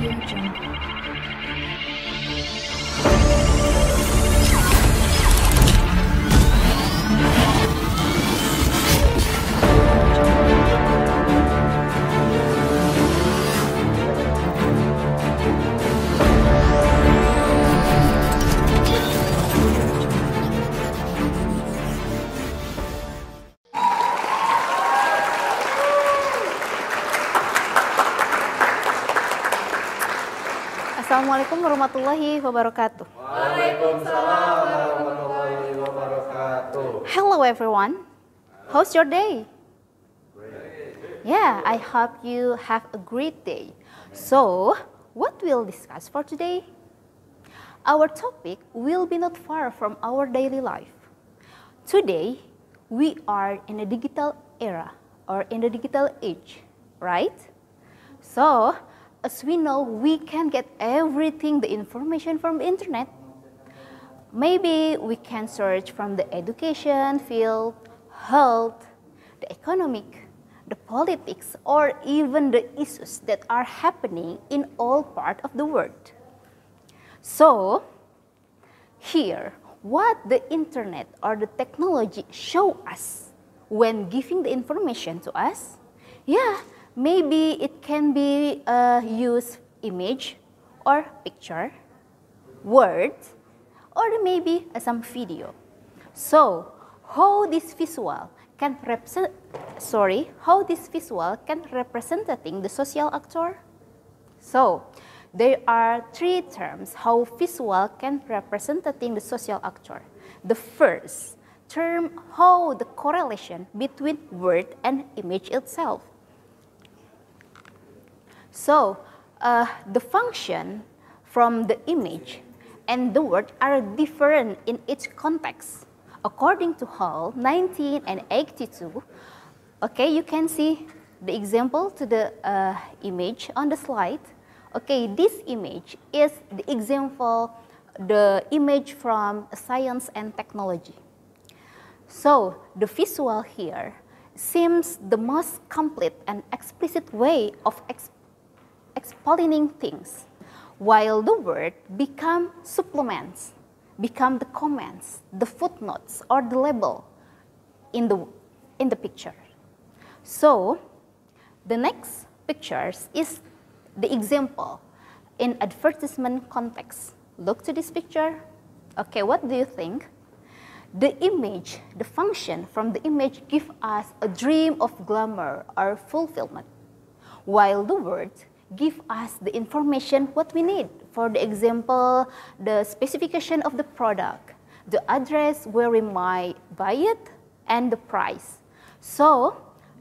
Audio Jungle. Assalamualaikum warahmatullahi wabarakatuh. Waalaikumsalam warahmatullahi wabarakatuh. Hello everyone. How's your day? Great. Yeah, I hope you have a great day. So, what we'll discuss for today? Our topic will be not far from our daily life. Today, we are in a digital era or in the digital age, right? So, as we know, we can get everything, the information from the internet. Maybe we can search from the education field, health, the economic, the politics, or even the issues that are happening in all parts of the world. So, here, what the internet or the technology show us when giving the information to us, yeah, maybe it can be use image or picture, words, or maybe some video. So, how this visual can representing the social actor? So, there are three terms how visual can representing the social actor. The first term, how the correlation between word and image itself. So, the function from the image and the word are different in each context. According to Hall, 1982, okay, you can see the example to the image on the slide. Okay, this image is the example, the image from science and technology. So, the visual here seems the most complete and explicit way of explaining things, while the word become supplements, become the comments, the footnotes, or the label in the picture. So, the next pictures is the example in advertisement context. Look to this picture. Okay, what do you think? The image, the function from the image give us a dream of glamour or fulfillment, while the word give us the information what we need. For the example, the specification of the product, the address where we might buy it, and the price. So,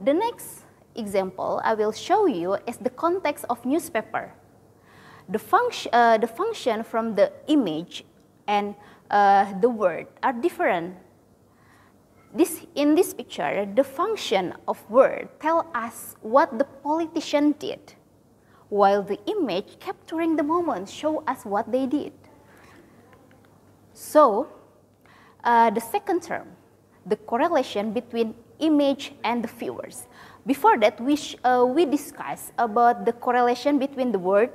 the next example I will show you is the context of newspaper. The function from the image and the word are different. In this picture, the function of word tell us what the politician did, while the image capturing the moment show us what they did. So, the second term, the correlation between image and the viewers. Before that, we discussed about the correlation between the word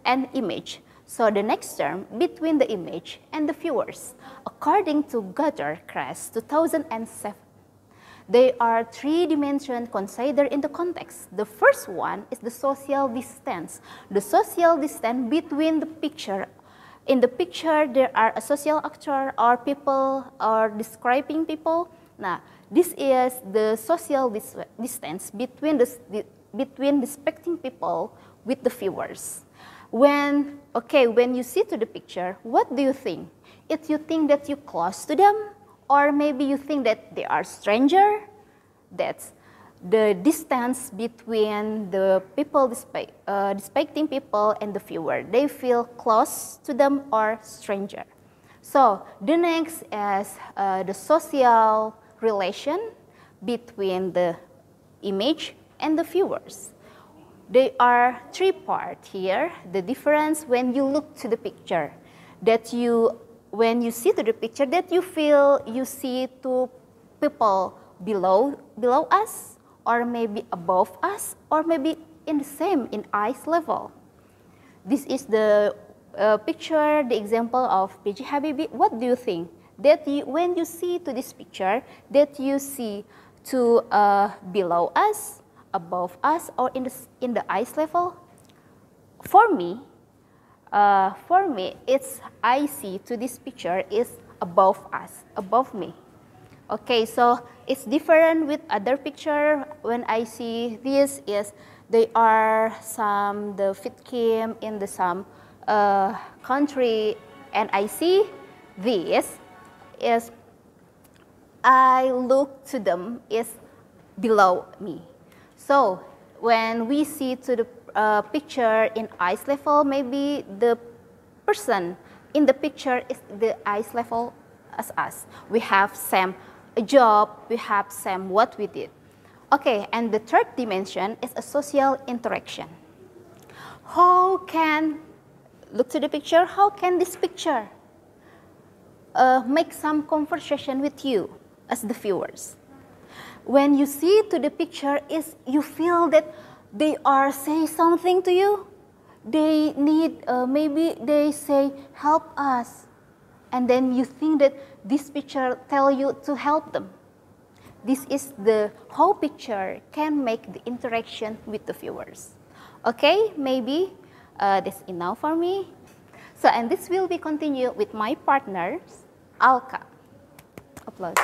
and image. So the next term, between the image and the viewers. According to Gutter-Kress 2007, there are three dimensions considered in the context. The first one is the social distance. The social distance between the picture. In the picture, there are a social actor or people or describing people. Now, this is the social distance between the spectating people with the viewers. When you see to the picture, what do you think? If you think that you're close to them, or maybe you think that they are stranger, that's the distance between the people, depicting people and the viewer. They feel close to them or stranger. So the next is the social relation between the image and the viewers. There are three parts here. The difference when you look to the picture, when you see to the picture, that you feel you see two people below us, or maybe above us, or maybe in the same in eyes level. This is the picture, the example of PJ Habibie. What do you think? That when you see to this picture, that you see to below us, above us, or in the eyes level? For me, it's I see to this picture is above us, above me. Okay, so it's different with other picture. When I see this is they are some the fit came in the some country, and I see this is I look to them is below me. So when we see to the picture in eyes level, maybe the person in the picture is the eyes level as us. We have same job, we have same what we did. Okay, and the third dimension is a social interaction. How can, look to the picture, how can this picture make some conversation with you as the viewers? When you see to the picture, is you feel that they are saying something to you. They need, maybe they say, help us. And then you think that this picture tell you to help them. This is the whole picture can make the interaction with the viewers. Okay, maybe that's enough for me. So, and this will be continued with my partners, Alka. Applause.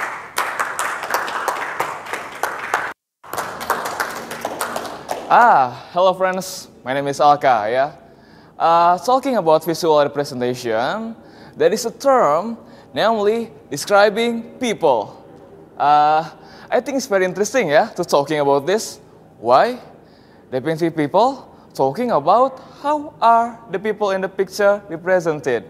Hello friends, my name is Alka, yeah. Talking about visual representation, there is a term, namely describing people. I think it's very interesting, yeah, to talking about this. Why? Definitely people talking about how are the people in the picture represented.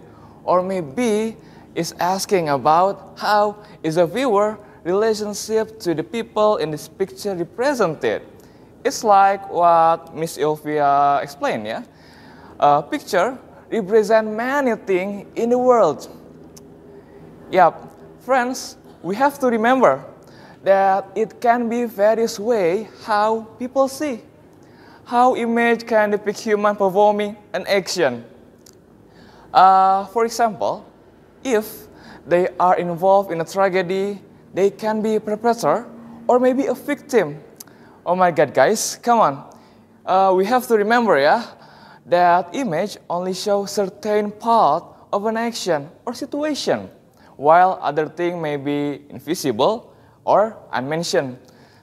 Or maybe is asking about how is a viewer relationship to the people in this picture represented. It's like what Miss Ilvia explained, yeah? A picture represents many things in the world. Yeah, friends, we have to remember that it can be various ways how people see. How image can depict human performing an action. For example, if they are involved in a tragedy, they can be a perpetrator or maybe a victim. Oh my God, guys, come on. We have to remember, yeah, that image only shows certain part of an action or situation, while other thing may be invisible or unmentioned.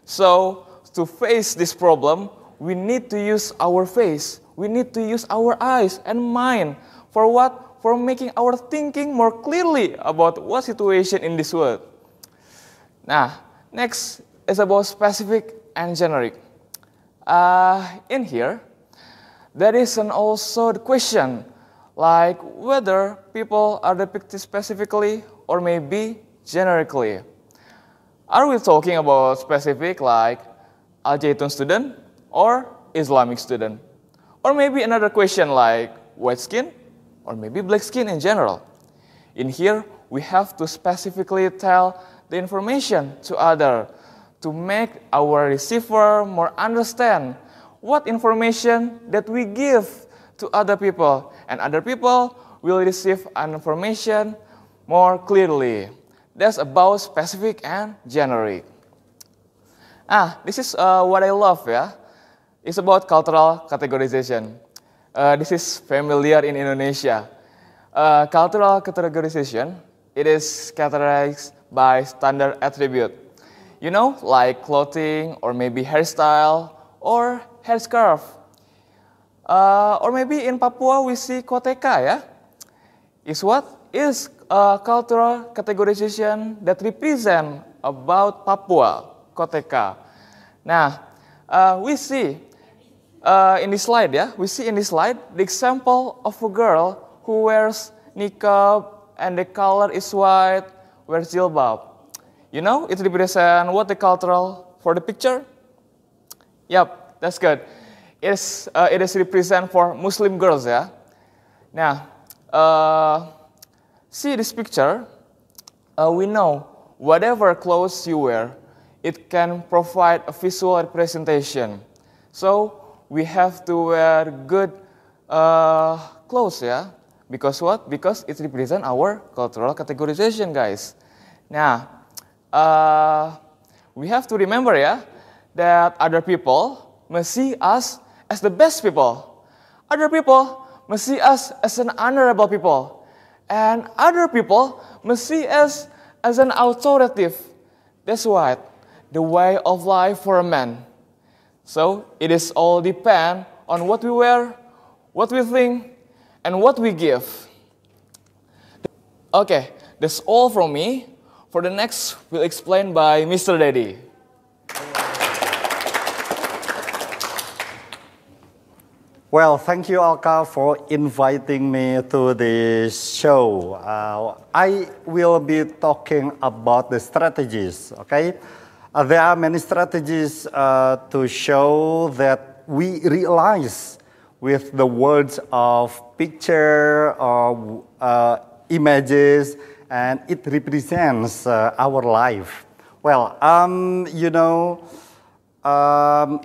So, to face this problem, we need to use our face. We need to use our eyes and mind for what? For making our thinking more clearly about what situation in this world. Now, next is about specific and generic. In here, there is also the question like whether people are depicted specifically or maybe generically. Are we talking about specific like Al Zaitun student or Islamic student? Or maybe another question like white skin or maybe black skin in general. In here, we have to specifically tell the information to others to make our receiver more understand what information that we give to other people, and other people will receive information more clearly. That's about specific and generic. This is what I love, yeah. It's about cultural categorization. This is familiar in Indonesia. Cultural categorization, it is categorized by standard attribute. You know, like clothing, or maybe hairstyle, or headscarf. Or maybe in Papua we see koteka, yeah? Is what? Is a cultural categorization that represent about Papua, koteka. Now, we see in this slide, yeah? We see in this slide the example of a girl who wears niqab and the color is white, wears jilbab. You know, it represents what the cultural for the picture? Yep, that's good. It is represent for Muslim girls, yeah. Now, see this picture. We know whatever clothes you wear, it can provide a visual representation. So we have to wear good close ya. Because what? Because it represents our cultural categorization, guys. Now, we have to remember ya, that other people must see us as the best people. Other people must see us as an honorable people. And other people must see us as an authoritative. That's what the way of life for a man. So it is all depend on what we wear, what we think, and what we give. Okay, that's all from me. For the next, we'll explain by Mr. Daddy. Well, thank you, Alka, for inviting me to this show. I will be talking about the strategies, okay? There are many strategies to show that we realize with the words of picture or images, and it represents our life. Well, you know,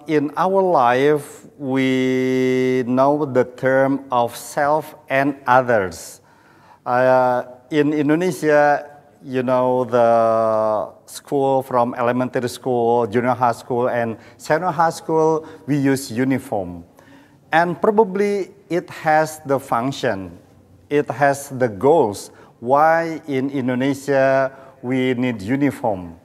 in our life, we know the term of self and others. In Indonesia, you know, the school from elementary school, junior high school, and senior high school, we use uniform. And probably it has the function, it has the goals, why in Indonesia we need uniform.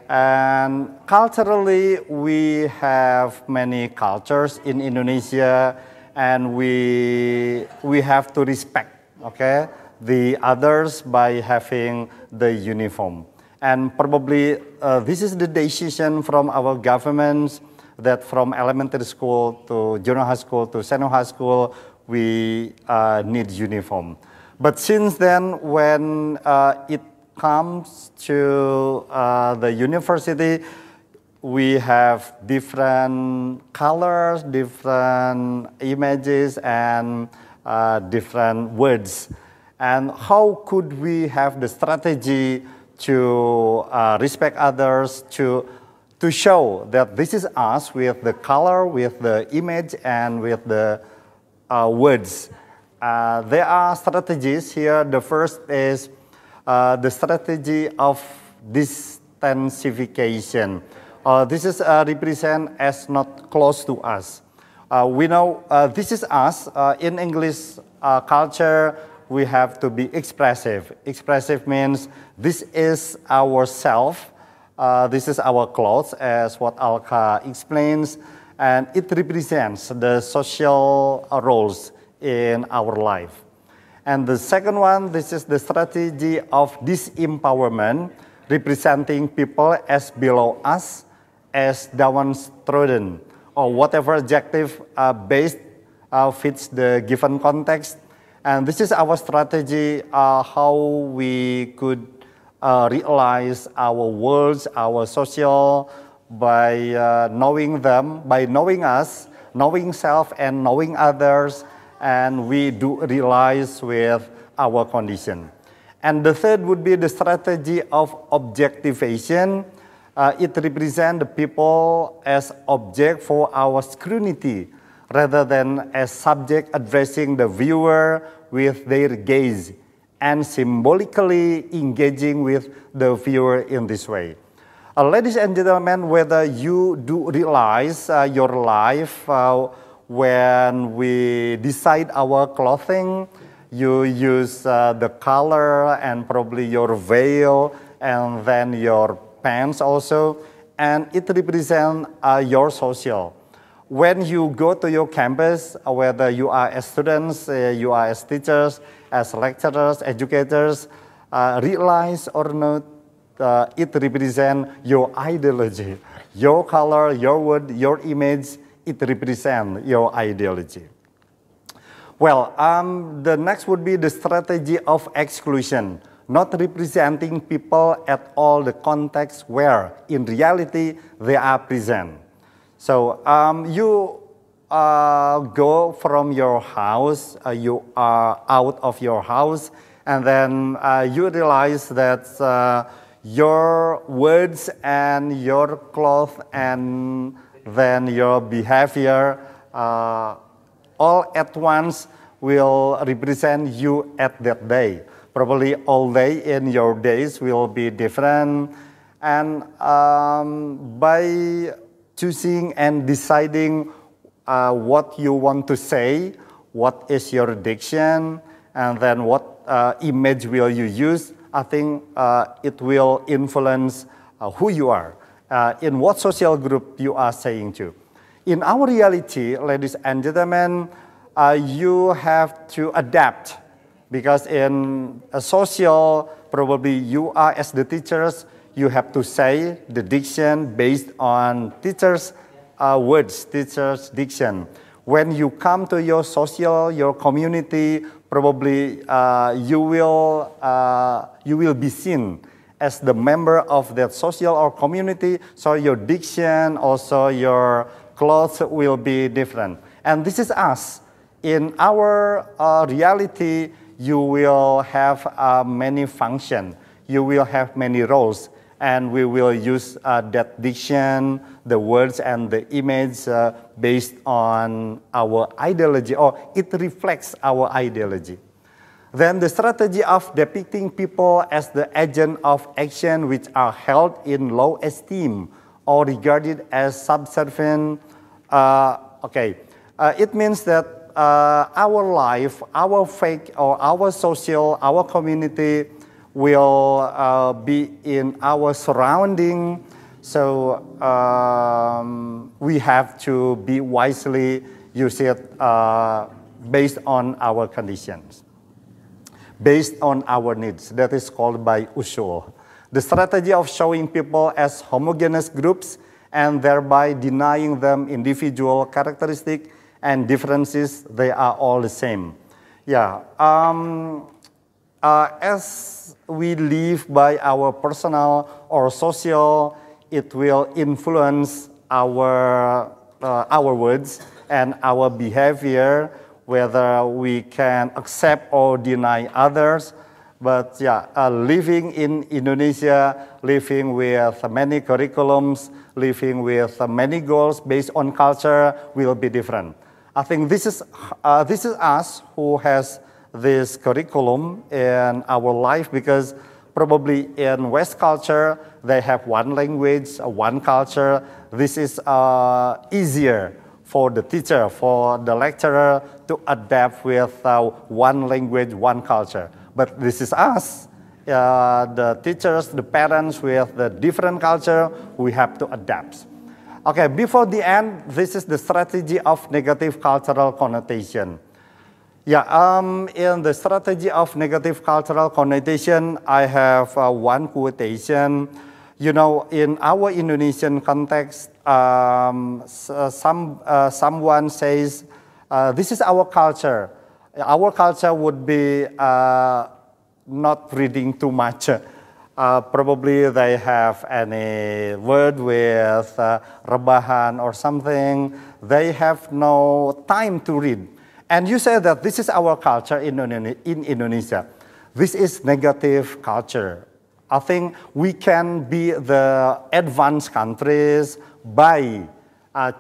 And culturally, we have many cultures in Indonesia, and we have to respect, okay, the others by having the uniform. And probably this is the decision from our governments that from elementary school to junior high school to senior high school, we need uniform. But since then, when it comes to the university, we have different colors, different images, and different words. And how could we have the strategy to respect others, to show that this is us with the color, with the image, and with the words? There are strategies here. The first is the strategy of distantification. This is represent as not close to us. We know this is us. In English culture, we have to be expressive. Expressive means this is our self. This is our clothes, as what Alka explains, and it represents the social roles in our life. And the second one, this is the strategy of disempowerment, representing people as below us, as downtrodden, or whatever adjective based fits the given context. And this is our strategy, how we could realize our worlds, our social, by knowing them, by knowing us, knowing self and knowing others, and we do realize with our condition. And the third would be the strategy of objectivation. It represents the people as object for our scrutiny, rather than as subject addressing the viewer with their gaze and symbolically engaging with the viewer in this way. Ladies and gentlemen, whether you do realize your life when we decide our clothing, you use the color and probably your veil and then your pants also, and it represents your social. When you go to your campus, whether you are as students, you are as teachers, as lecturers, educators, realize or not, it represents your ideology. Your color, your word, your image, it represents your ideology. Well, the next would be the strategy of exclusion, not representing people at all the contexts where, in reality, they are present. So you go from your house, you are out of your house, and then you realize that your words and your clothes and then your behavior all at once will represent you at that day. Probably all day in your days will be different. And by choosing and deciding what you want to say, what is your diction, and then what image will you use, I think it will influence who you are, in what social group you are saying to. In our reality, ladies and gentlemen, you have to adapt, because in a social, probably you are as the teachers, you have to say the diction based on teachers' words, teachers' diction. When you come to your social, your community, probably you will be seen as the member of that social or community, so your diction, also your clothes will be different. And this is us. In our reality, you will have many functions. You will have many roles. And we will use that diction, the words and the image based on our ideology, or it reflects our ideology. Then the strategy of depicting people as the agent of action which are held in low esteem or regarded as subservient. It means that our life, our faith, or our social, our community will be in our surrounding. So we have to be wisely use it based on our conditions, based on our needs. That is called by usul. The strategy of showing people as homogeneous groups and thereby denying them individual characteristics and differences, they are all the same. Yeah. As we live by our personal or social, it will influence our words and our behavior, whether we can accept or deny others. But yeah, living in Indonesia, living with many curriculums, living with many goals based on culture will be different. I think this is us who has this curriculum in our life, because probably in West culture, they have one language, one culture. This is easier for the teacher, for the lecturer to adapt with one language, one culture. But this is us, the teachers, the parents with the different culture, we have to adapt. Okay, before the end, this is the strategy of negative cultural connotation. Yeah, in the strategy of negative cultural connotation, I have one quotation. You know, in our Indonesian context, someone says, this is our culture. Our culture would be not reading too much. Probably they have any word with rebahan or something. They have no time to read. And you say that this is our culture in Indonesia. This is negative culture. I think we can be the advanced countries by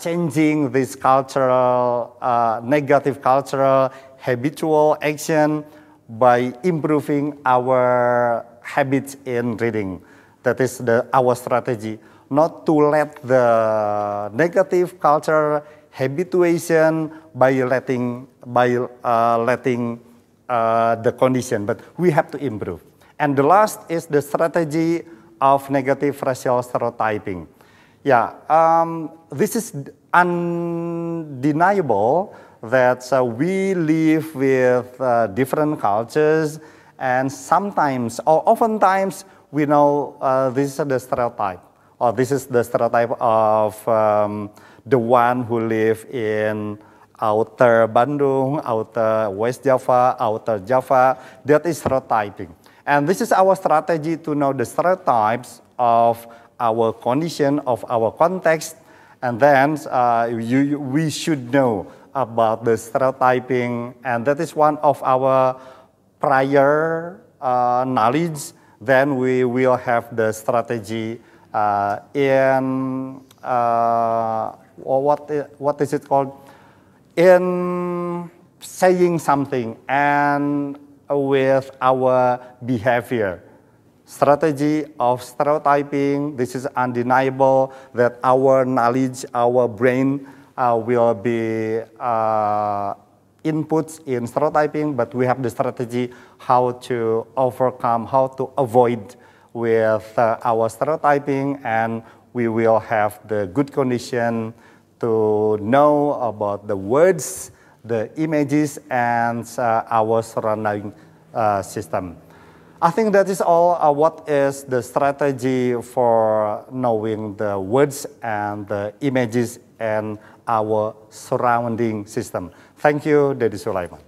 changing this cultural, negative cultural, habitual action by improving our habits in reading. That is our strategy. Not to let the negative culture habituation by letting the condition, but we have to improve. And the last is the strategy of negative racial stereotyping. Yeah, this is undeniable that we live with different cultures, and sometimes or oftentimes we know this is the stereotype, or this is the stereotype of the one who live in outer Bandung, outer West Java, outer Java. That is stereotyping. And this is our strategy to know the stereotypes of our condition, of our context. And then we should know about the stereotyping. And that is one of our prior knowledge. Then we will have the strategy in what is it called? in saying something and with our behavior. Strategy of stereotyping, this is undeniable that our knowledge, our brain will be inputs in stereotyping, but we have the strategy how to overcome, how to avoid with our stereotyping, and we will have the good condition to know about the words, the images, and our surrounding system. I think that is all what is the strategy for knowing the words and the images and our surrounding system. Thank you, Dedi Sulaiman.